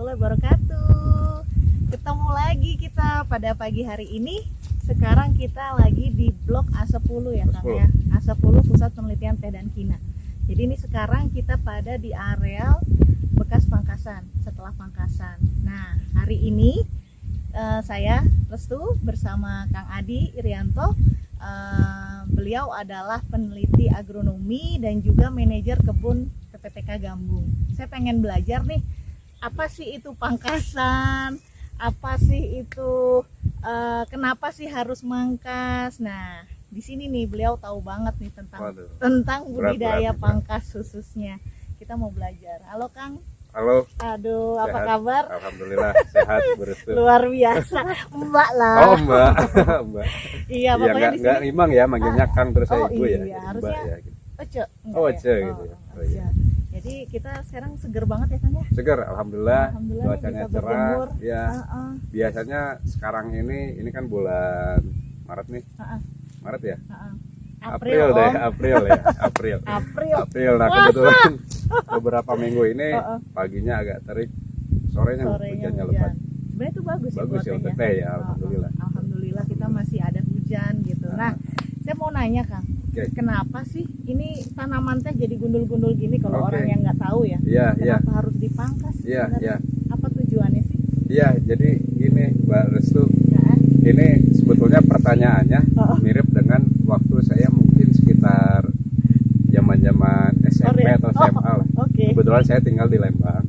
warahmatullahi wabarakatuh. Ketemu lagi kita pada pagi hari ini. Sekarang kita lagi di Blok A10 ya Kang ya. A10 Pusat Penelitian Teh dan Kina. Jadi ini sekarang kita pada di areal bekas Pangkasan, setelah Pangkasan. Nah, hari ini saya Restu bersama Kang Adi Irianto. Beliau adalah peneliti agronomi dan juga manajer kebun PPTK Gambung. Saya pengen belajar nih, apa sih itu Pangkasan? Apa sih itu, kenapa sih harus mangkas? Nah, di sini nih beliau tahu banget nih tentang budidaya pangkas khususnya. Kita mau belajar. Halo Kang. Halo. Aduh, Sehat. apa kabar? Alhamdulillah sehat, berestu. Luar biasa. Mbak lah. Oh, Mbak. Mbak. Iya, pokoknya di sini enggak imbang ya manggilnya Kang terus saya Ibu iya, ya. harusnya Mbak ya gitu. Ece. Oh, Ece gitu ya. Oh, iya. Jadi kita sekarang seger banget ya Kang ya. Segar, alhamdulillah. Cuacanya bisa cerah. berjemur. Ya. Biasanya sekarang ini kan bulan Maret nih. Maret ya? April Om. deh, April ya. April. Nah, kebetulan beberapa minggu ini paginya agak terik, sorenya hujannya lebat. Sebenarnya itu bagus ya untuk teh ya, alhamdulillah. Alhamdulillah kita masih ada hujan gitu. Nah, saya mau nanya Kang, kenapa sih ini tanaman teh jadi gundul-gundul gini kalau orang yang nggak tahu ya? Kenapa harus dipangkas? Iya. Apa tujuannya sih? Iya, jadi gini Mbak Restu, ini sebetulnya pertanyaannya mirip dengan waktu saya mungkin sekitar zaman SMP atau SMA lah. Kebetulan saya tinggal di Lembang.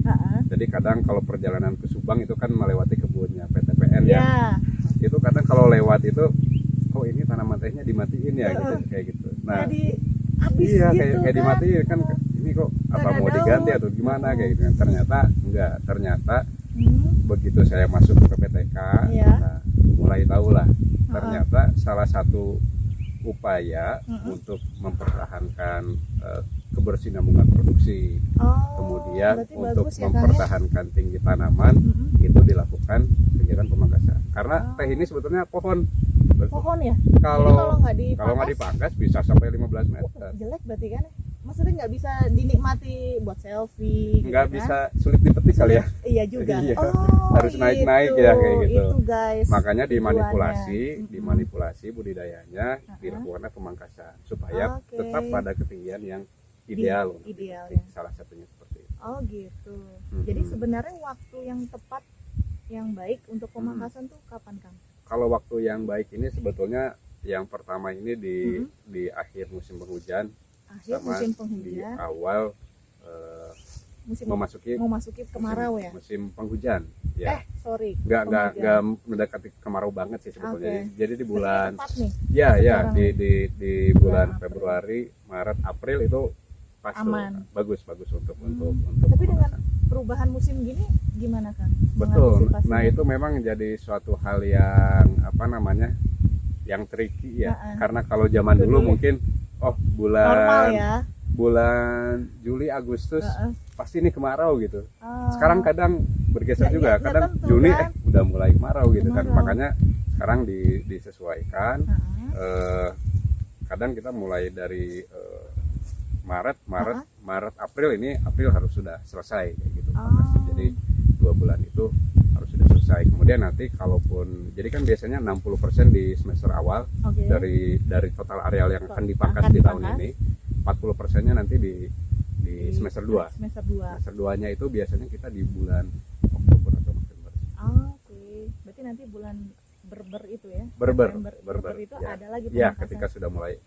Jadi kadang kalau perjalanan ke Subang itu kan melewati kebunnya PTPN ya. Itu kadang kalau lewat itu, oh ini tanaman tehnya dimatiin ya gitu, kayak gitu. Nah, jadi habis iya gitu, kayak dimatiin kan, ini kok apa mau diganti atau gimana kayak gitu. Ternyata enggak, ternyata begitu saya masuk ke PTK, nah, mulai tahulah ternyata salah satu upaya untuk mempertahankan kebersinambungan produksi, kemudian untuk mempertahankan tinggi tanaman, itu dilakukan kegiatan pemangkasan. Karena teh ini sebetulnya pohon ya. Kalau nggak dipangkas bisa sampai 15 meter. Jelek berarti kan? Maksudnya nggak bisa dinikmati buat selfie? Nggak gitu bisa, sulit dipetik kali ya. Iya juga. Iya. Harus naik-naik ya kayak gitu. Itu guys. Makanya dimanipulasi budidayanya, dilakukan pemangkasan supaya tetap pada ketinggian yang ideal. Ya. Salah satunya seperti itu. Oh gitu. Jadi sebenarnya waktu yang tepat, yang baik untuk pemangkasan tuh kapan Kang? Kalau waktu yang baik ini sebetulnya yang pertama ini di akhir musim penghujan. Di awal memasuki kemarau ya. Musim penghujan ya. Nggak mendekati kemarau banget sih sebetulnya. Jadi di bulan di bulan Februari, Maret, April itu pas bagus untuk tapi dengan perubahan musim gini gimana Kang? Betul. Nah, itu memang jadi suatu hal yang yang tricky ya. Karena kalau zaman dulu mungkin bulan Juli Agustus pasti ini kemarau gitu. Sekarang kadang bergeser juga, kadang Juni udah mulai kemarau gitu kan. Makanya sekarang disesuaikan. Kadang kita mulai dari Maret, April harus sudah selesai kayak gitu. Jadi 2 bulan itu harus sudah selesai. Kemudian nanti kalaupun, jadi kan biasanya 60% di semester awal dari total areal yang akan dipangkas di tahun ini, 40%-nya nanti di semester 2. Semester 2-nya itu biasanya kita di bulan Oktober atau November. Berarti nanti bulan Berber itu ya? Berber itu ada lagi pemangkasan. Ya, ketika sudah mulai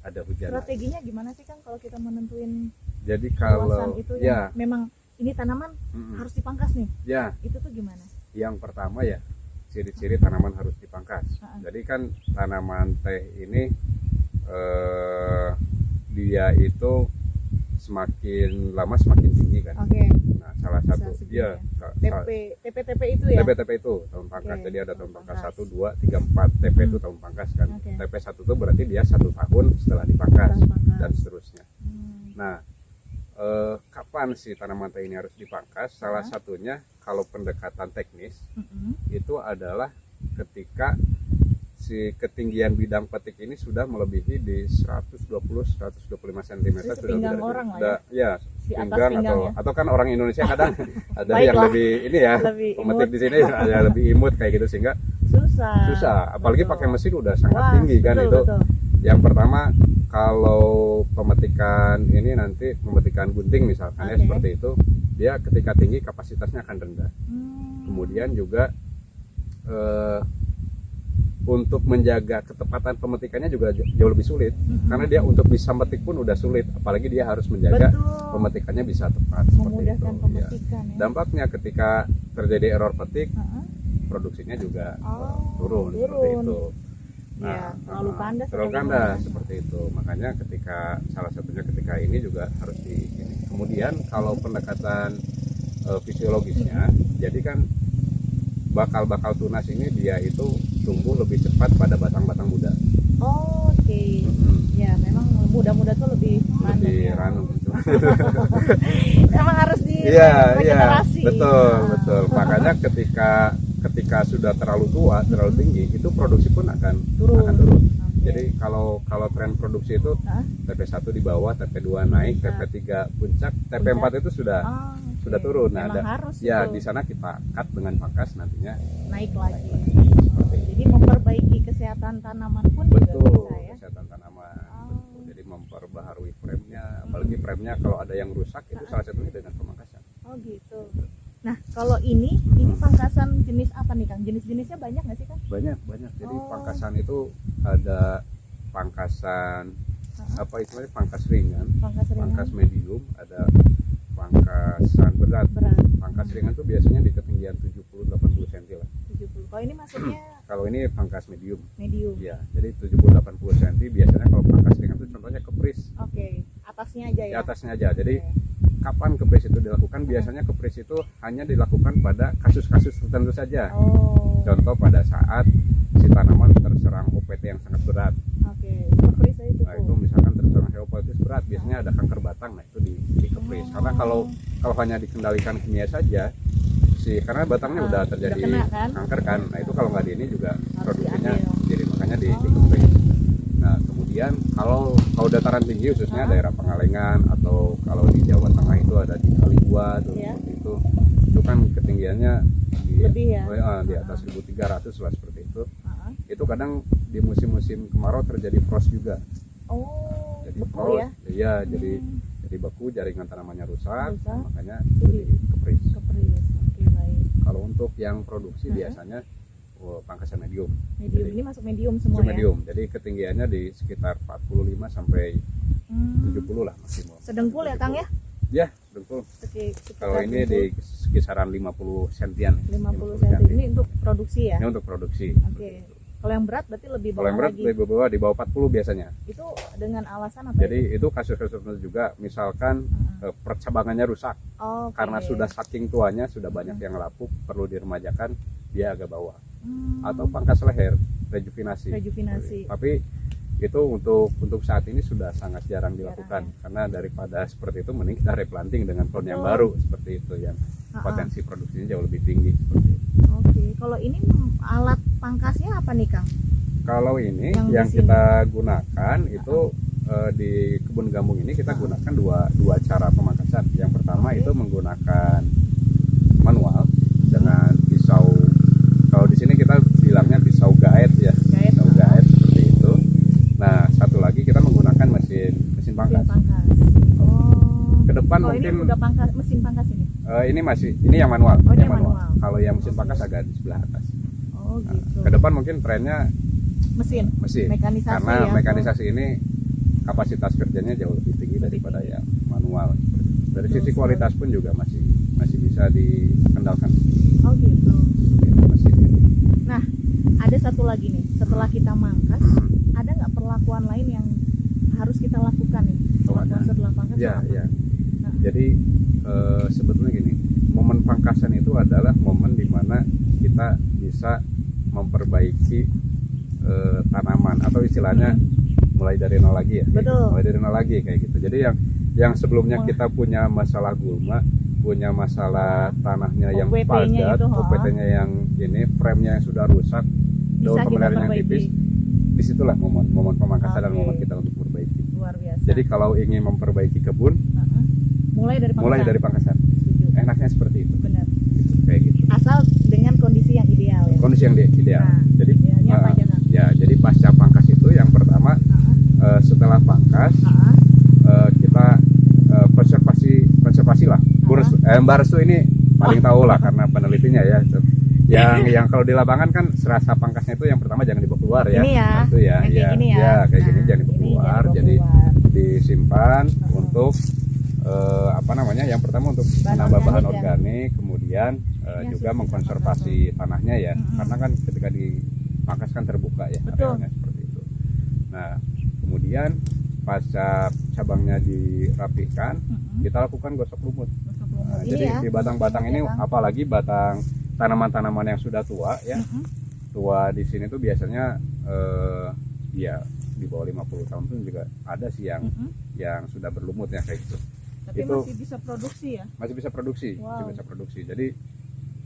ada hujan. Strateginya gimana sih Kang kalau kita menentuin? Jadi kalau itu memang ini tanaman harus dipangkas nih. Ya. Itu tuh gimana? Yang pertama ya, ciri-ciri tanaman harus dipangkas. Jadi kan tanaman teh ini dia itu semakin lama semakin tinggi kan. Nah, salah satu dia TP itu ya. TP itu tahun pangkas. Jadi ada tahun pangkas 1, 2, 3, 4. TP itu tahun pangkas kan. TP 1 itu berarti dia 1 tahun setelah dipangkas dan seterusnya. Nah, kapan sih tanaman teh ini harus dipangkas? Salah satunya kalau pendekatan teknis itu adalah ketika si si ketinggian bidang petik ini sudah melebihi di 120-125 cm Jadi sepinggang orang lah sudah, ya Di atas pinggang pinggang ya. atau kan orang Indonesia kadang ada yang Baiklah. lebih ini ya, Lebih pemetik imut. di sini ada lebih imut kayak gitu sehingga susah, apalagi Betul. pakai mesin udah sangat Wah, tinggi kan betul, itu. betul. Yang pertama kalau pemetikan ini nanti pemetikan gunting misalkan ya Oke. seperti itu, dia ketika tinggi kapasitasnya akan rendah. Hmm. Kemudian juga untuk menjaga ketepatan pemetikannya juga jauh lebih sulit, karena dia untuk bisa metik pun udah sulit, apalagi dia harus menjaga Betul. pemetikannya bisa tepat seperti itu. Memudahkan Ya. pemetikan ya. Dampaknya ketika terjadi error petik, Heeh. produksinya juga Oh, turun seperti itu. Ya, terlalu kandas terlalu atau kandas gimana? seperti itu. Makanya ketika salah satunya ketika ini juga harus di ini. Kemudian kalau pendekatan fisiologisnya, jadi kan bakal tunas ini dia itu tumbuh lebih cepat pada batang-batang muda. Oke. Ya, memang muda-muda tuh lebih random Lebih ya. ranum. Memang harus di Iya, regenerasi. betul, Nah. betul. Makanya ketika sudah terlalu tua, terlalu tinggi, itu produksi pun akan Turun. turun. Oke. Jadi kalau tren produksi itu Hah? TP1 di bawah, TP2 naik, TP3 puncak, TP4 itu sudah Ah, oke. sudah turun. Nah, Memang harus ya itu di sana kita cut dengan pangkas nantinya naik lagi. seperti itu. Jadi memperbaiki kesehatan tanaman pun juga Betul, bisa ya. kesehatan tanaman. Oh. Jadi memperbaharui frame-nya, apalagi frame-nya kalau ada yang rusak itu salah satunya dengan pemangkasan. Oh gitu. Nah, kalau ini pangkasan jenis apa nih Kang? Jenis-jenisnya banyak nggak sih Kang? Banyak. Jadi Oh. pangkasan itu ada pangkasan apa istilahnya pangkas ringan, Pangkas ringan. pangkas medium, ada pangkasan berat. Pangkas ringan tuh biasanya di ketinggian 70-80 cm lah. 70. Kalau ini maksudnya Kalau ini pangkas medium. medium. Ya, jadi 70-80 cm biasanya kalau pangkas ringan itu contohnya kepris. Oke. Atasnya aja Di ya. atasnya aja. Jadi Oke. kapan kepris itu dilakukan? Biasanya kepris itu hanya dilakukan pada kasus-kasus tertentu saja. Oh. Contoh pada saat si tanaman terserang OPT yang sangat berat. Oke. Kepris aja cukup. Nah, itu misalkan terserang heopatitis berat, biasanya ada kanker batang. Nah, itu di kepris. Karena kalau hanya dikendalikan kimia saja, karena batangnya udah terjadi kena kan? kanker kan. Nah, itu kalau nggak di ini juga Harus produksinya diambil. jadi makanya di kepris. Nah, kemudian kalau dataran tinggi khususnya daerah Pengalengan atau kalau di Jawa Tengah itu ada di Kaliua tuh Iya. seperti itu kan ketinggiannya Lebih ya? di atas 1.300 lah seperti itu. Ah. Itu kadang di musim-musim kemarau terjadi frost juga. Oh, Jadi beku frost, ya? iya, jadi beku, jaringan tanamannya rusak, Rusak. makanya itu Jadi di kepris. Kepris. Oke, baik. Kalau untuk yang produksi biasanya pangkasan medium. Medium Jadi, ini masuk medium semua itu ya? medium. Jadi ketinggiannya di sekitar 45 sampai Hmm. 70 lah maksimum. Sedengkul ya Kang ya? Ya, dengkul. Sekitar Kalau ini dengkul. di kisaran 50 sentian. 50 cm. Ini untuk produksi ya? Ini untuk produksi. Oke. Kalau yang berat berarti lebih Kalau yang bawah berat lagi. lebih bawah di bawah 40 biasanya. Itu dengan alasan apa? Jadi itu kasus-kasus tertentu juga, misalkan percabangannya rusak Oh, karena sudah saking tuanya, sudah banyak yang lapuk, perlu diremajakan, dia agak bawah. Atau pangkas leher, rejuvenasi. Tapi itu untuk saat ini sudah sangat jarang dilakukan karena daripada seperti itu mending kita replanting dengan pohon yang baru seperti itu yang potensi produksinya jauh lebih tinggi seperti itu. Oke, kalau ini alat pangkasnya apa nih Kang? Kalau ini Yang yang di sini. kita gunakan itu di kebun gambung ini kita gunakan dua cara pemangkasan. Yang pertama itu menggunakan manual dengan pisau. Kalau di sini kita bilangnya pisau gaet ya. Pisau gaet seperti itu. Nah, satu lagi kita menggunakan mesin pangkas. Oh. Ke depan Kalau mungkin ini udah mesin pangkas ini? ini yang manual. Oh, ini yang manual. Kalau yang mesin pangkas agak di sebelah atas. Oh gitu. Ke depan mungkin trennya Mesin. karena Mekanisasi ya. mekanisasi ini kapasitas kerjanya jauh lebih tinggi daripada yang manual. Dari sisi kualitas pun juga masih bisa dikendalikan. Oh gitu. Mesin ini. Nah, ada satu lagi nih. Setelah kita mangkas, ada nggak perlakuan lain yang harus kita lakukan nih? Perlakuan setelah pangkas? Ya, apa? ya. Jadi sebetulnya gini, momen pangkasan itu adalah momen dimana kita bisa memperbaiki tanaman atau istilahnya mulai dari nol lagi ya. Betul. Mulai dari nol lagi kayak gitu. Jadi yang sebelumnya kita punya masalah gulma, punya masalah tanahnya yang OPT-nya padat, itu, OPT-nya yang ini, frame-nya yang sudah rusak, daun kita pemeliharaan yang perbaiki. tipis, disitulah momen pemangkasan dan Oke. momen kita untuk memperbaiki. Luar biasa. Jadi kalau ingin memperbaiki kebun, Heeh. mulai dari pangkasan. mulai dari pangkasan. Setuju. Enaknya seperti itu, Benar. kayak gitu. Asal dengan kondisi yang ideal ya. Kondisi yang ideal. Nah, Jadi idealnya apa aja, Kang? ya, jadi pasca pangkas itu yang pertama Heeh. setelah pangkas Heeh. kita konservasi lah. Mbak Restu ini paling tahu lah karena penelitinya ya. Yang kalau di lapangan kan serasa pangkasnya itu yang pertama jangan dibawa keluar ya. Ini ya, Itu ya, yang kayak gini ya. kayak gini Nah, jangan dibawa ini keluar. jangan dibawa Jadi keluar. disimpan untuk apa namanya? Yang pertama untuk Bahan menambah bahan organik ya. organik, kemudian juga sih, mengkonservasi tanahnya ya. Mm-mm. Karena kan ketika dipangkas kan terbuka ya, Betul. arealnya seperti itu. Nah, kemudian pasca cabangnya dirapihkan, Mm-mm. kita lakukan gosok lumut. Gosok lumut. Nah, Ini jadi ya. di batang-batang ini, Ya, Kang. apalagi batang tanaman-tanaman yang sudah tua ya, Mm-mm. tua di sini tuh biasanya ya di bawah 50 tahun pun juga ada sih Mm-mm. yang sudah berlumut ya kayak gitu. Tapi Itu masih bisa produksi ya. masih bisa produksi, Wow. masih bisa produksi. Jadi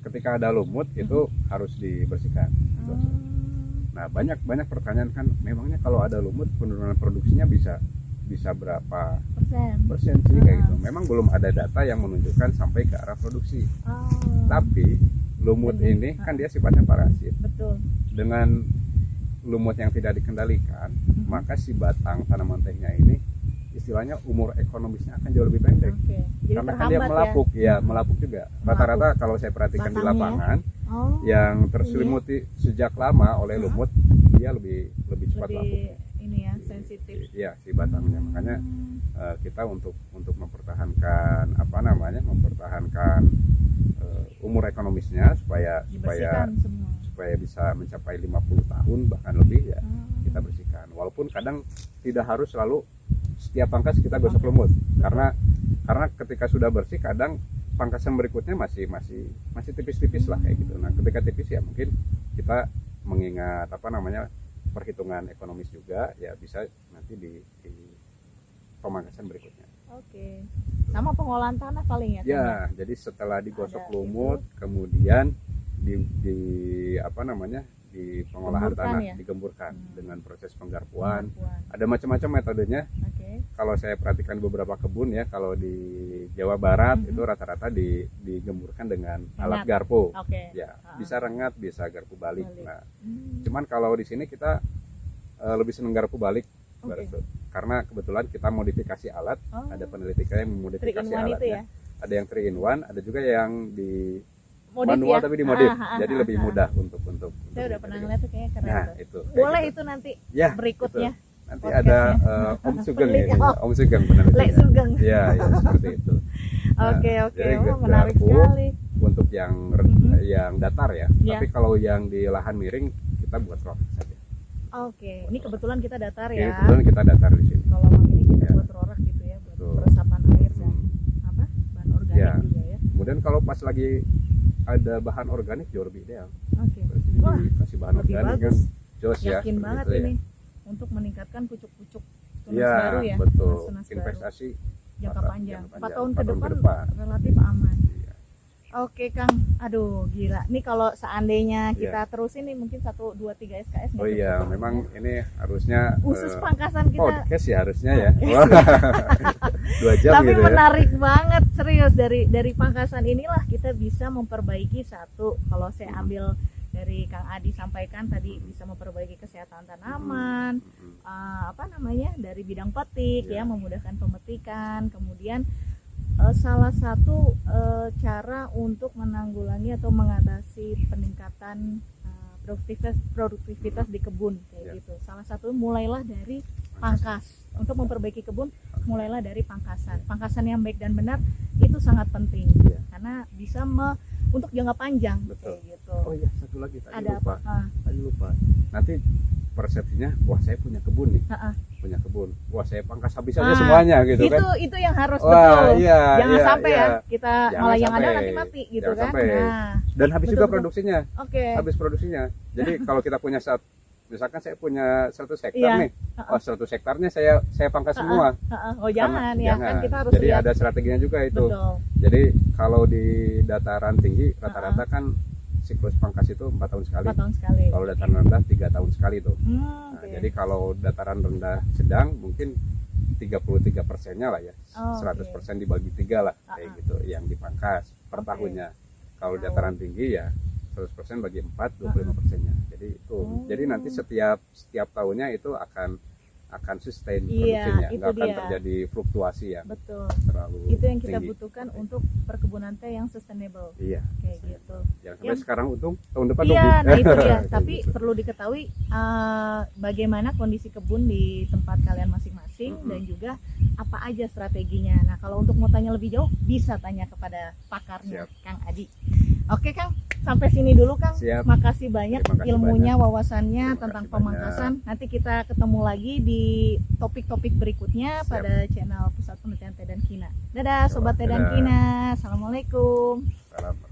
ketika ada lumut itu harus dibersihkan. Hmm. Nah, banyak pertanyaan kan, memangnya kalau ada lumut penurunan produksinya bisa berapa persen sih kayak gitu. Memang belum ada data yang menunjukkan sampai ke arah produksi. Oh, Tapi lumut ini kan dia sifatnya parasit. betul. Dengan lumut yang tidak dikendalikan, maka si batang tanaman tehnya ini istilahnya umur ekonomisnya akan jauh lebih pendek. Oke. Jadi Karena kan dia terhambat melapuk, ya melapuk juga. Rata-rata kalau saya perhatikan di Batangnya. lapangan ya. Oh, yang terselimuti sejak lama oleh lumut, dia lebih cepat lapuk. lebih ini ya, sensitif. Iya, si batangnya. Makanya kita untuk mempertahankan apa namanya? Mempertahankan umur ekonomisnya supaya Dibersihkan semua. bisa mencapai 50 tahun bahkan lebih ya, Oh. kita bersihkan. Walaupun kadang tidak harus selalu setiap pangkas kita gosok lumut, karena ketika sudah bersih kadang pangkasan berikutnya masih tipis-tipis lah kayak gitu. Nah, ketika tipis ya mungkin kita mengingat apa namanya, perhitungan ekonomis juga ya, bisa nanti di pemangkasan berikutnya. Oke. Sama pengolahan tanah paling ya. Kang, Ya, jadi setelah digosok Ada lumut, kemudian di apa namanya, di pengolahan Gemburkan tanah ya? digemburkan dengan proses penggarpuan. Pengakuan. Ada macam-macam metodenya. Oke. Kalau saya perhatikan beberapa kebun ya, kalau di Jawa Barat itu rata-rata digemburkan dengan alat Rengat. garpu. Oke. Ya, bisa rengat, bisa garpu balik. Balik. Nah, Hmm. cuman kalau di sini kita lebih senang garpu balik. Oke. Baru. Karena kebetulan kita modifikasi alat, Oh. ada penelitian yang 3 memodifikasi in 1 itu alatnya. ya. Ada yang 3 in 1, ada juga yang di Modif manual ya? tapi dimodif, jadi lebih ah. mudah untuk Saya udah pernah ngeliat tuh kayaknya keren Nah, tuh. itu kayak Boleh gitu. itu nanti Ya, berikutnya. nanti podcastnya. ada Om Sugeng Pelik, ya, oh. Om Sugeng penelitinya. Lek Sugeng. Iya, seperti itu. Nah, Oke, jadi wah, menarik garpu sekali. untuk yang yang datar ya. Iya. Tapi kalau yang di lahan miring kita buat rock saja. Oke, ini kebetulan kita datar Ini ya. kebetulan kita datar di sini. Kalau mau ini kita Ya. buat rorak gitu ya, buat Betul. peresapan air dan apa? Bahan organik Ya. juga ya. Kemudian kalau pas lagi ada bahan organik jauh lebih ideal. Oke. Terus ini Wah, dikasih bahan lebih organik kan bagus. jos ya. Yakin seperti banget itu ya. ini untuk meningkatkan pucuk-pucuk tunas Iya, baru ya. betul. Tunas baru. Investasi Jangka masa- panjang. jangka 4 tahun ke 4 tahun ke depan depan. relatif aman. Iya. Oke Kang, aduh gila. Nih kalau seandainya Iya. kita terusin nih mungkin 1, 2, 3 SKS nggak Oh iya, cukup. memang ini harusnya Khusus pangkasan kita. podcast ya harusnya ya. Podcast. 2 jam Tapi gitu ya. menarik banget, serius, dari pangkasan inilah kita bisa memperbaiki satu. Kalau saya ambil dari Kang Adi sampaikan tadi, bisa memperbaiki kesehatan tanaman, apa namanya, dari bidang petik Ya. ya, memudahkan pemetikan. Kemudian salah satu cara untuk menanggulangi atau mengatasi peningkatan produktivitas di kebun kayak Ya. gitu. Salah satu mulailah dari pangkas. Untuk memperbaiki kebun mulailah dari pangkasan. Pangkasan yang baik dan benar itu sangat penting Ya. karena bisa untuk jangka panjang. Betul. Kayak gitu. Oh iya, satu lagi tadi Ada lupa. apa? Tadi lupa. Nanti persepsinya, wah saya punya kebun nih. Ha-ha. Punya kebun. Wah, saya pangkas habis aja Ah, semuanya gitu kan. Itu yang harus Wah, betul. iya, Jangan iya, sampai iya. ya kita Jangan malah yang ada sampai. nanti mati gitu Jangan kan. sampai. Nah, Dan habis Betul, juga betul. produksinya. oke. Habis produksinya. Jadi kalau kita punya misalkan saya punya 100 hektar Iya. nih. Oh, 100 hektarnya saya pangkas Ha-ha. semua. Ha-ha. Oh jangan ya, kan kita harus Jadi lihat. ada strateginya juga itu. Betul. Jadi kalau di dataran tinggi rata-rata kan siklus pangkas itu 4 tahun sekali. 4 tahun sekali. Kalau dataran rendah 3 tahun sekali tuh. Nah, Oke. jadi kalau dataran rendah sedang mungkin 33%-nya lah ya. Oh, 100% dibagi 3 lah kayak gitu yang dipangkas per Oke. tahunnya. Kalau Tahu. dataran tinggi ya 100% bagi 4, 25%-nya. Jadi itu. Jadi nanti setiap tahunnya itu akan sustain Iya, produksinya, itu nggak akan dia. terjadi fluktuasi yang Betul. terlalu Itu yang kita tinggi. butuhkan untuk perkebunan teh yang sustainable. Iya. Kayak gitu. Jangan sampai sekarang untung, tahun depan Iya, rugi. nah itu dia. Kayak Tapi gitu. perlu diketahui bagaimana kondisi kebun di tempat kalian masing-masing dan juga apa aja strateginya. Nah, kalau untuk mau tanya lebih jauh bisa tanya kepada pakarnya, Siap. Kang Adi. Oke, Kang. Sampai sini dulu, Kang. Siap. Makasih banyak Terima kasih ilmunya, banyak. wawasannya Terima tentang kasih pemangkasan. Nanti kita ketemu lagi di topik-topik berikutnya Siap. pada channel Pusat Penelitian Teh dan Kina. Dadah, Sobat Teh dan Dadah. Kina. Assalamualaikum. Salam.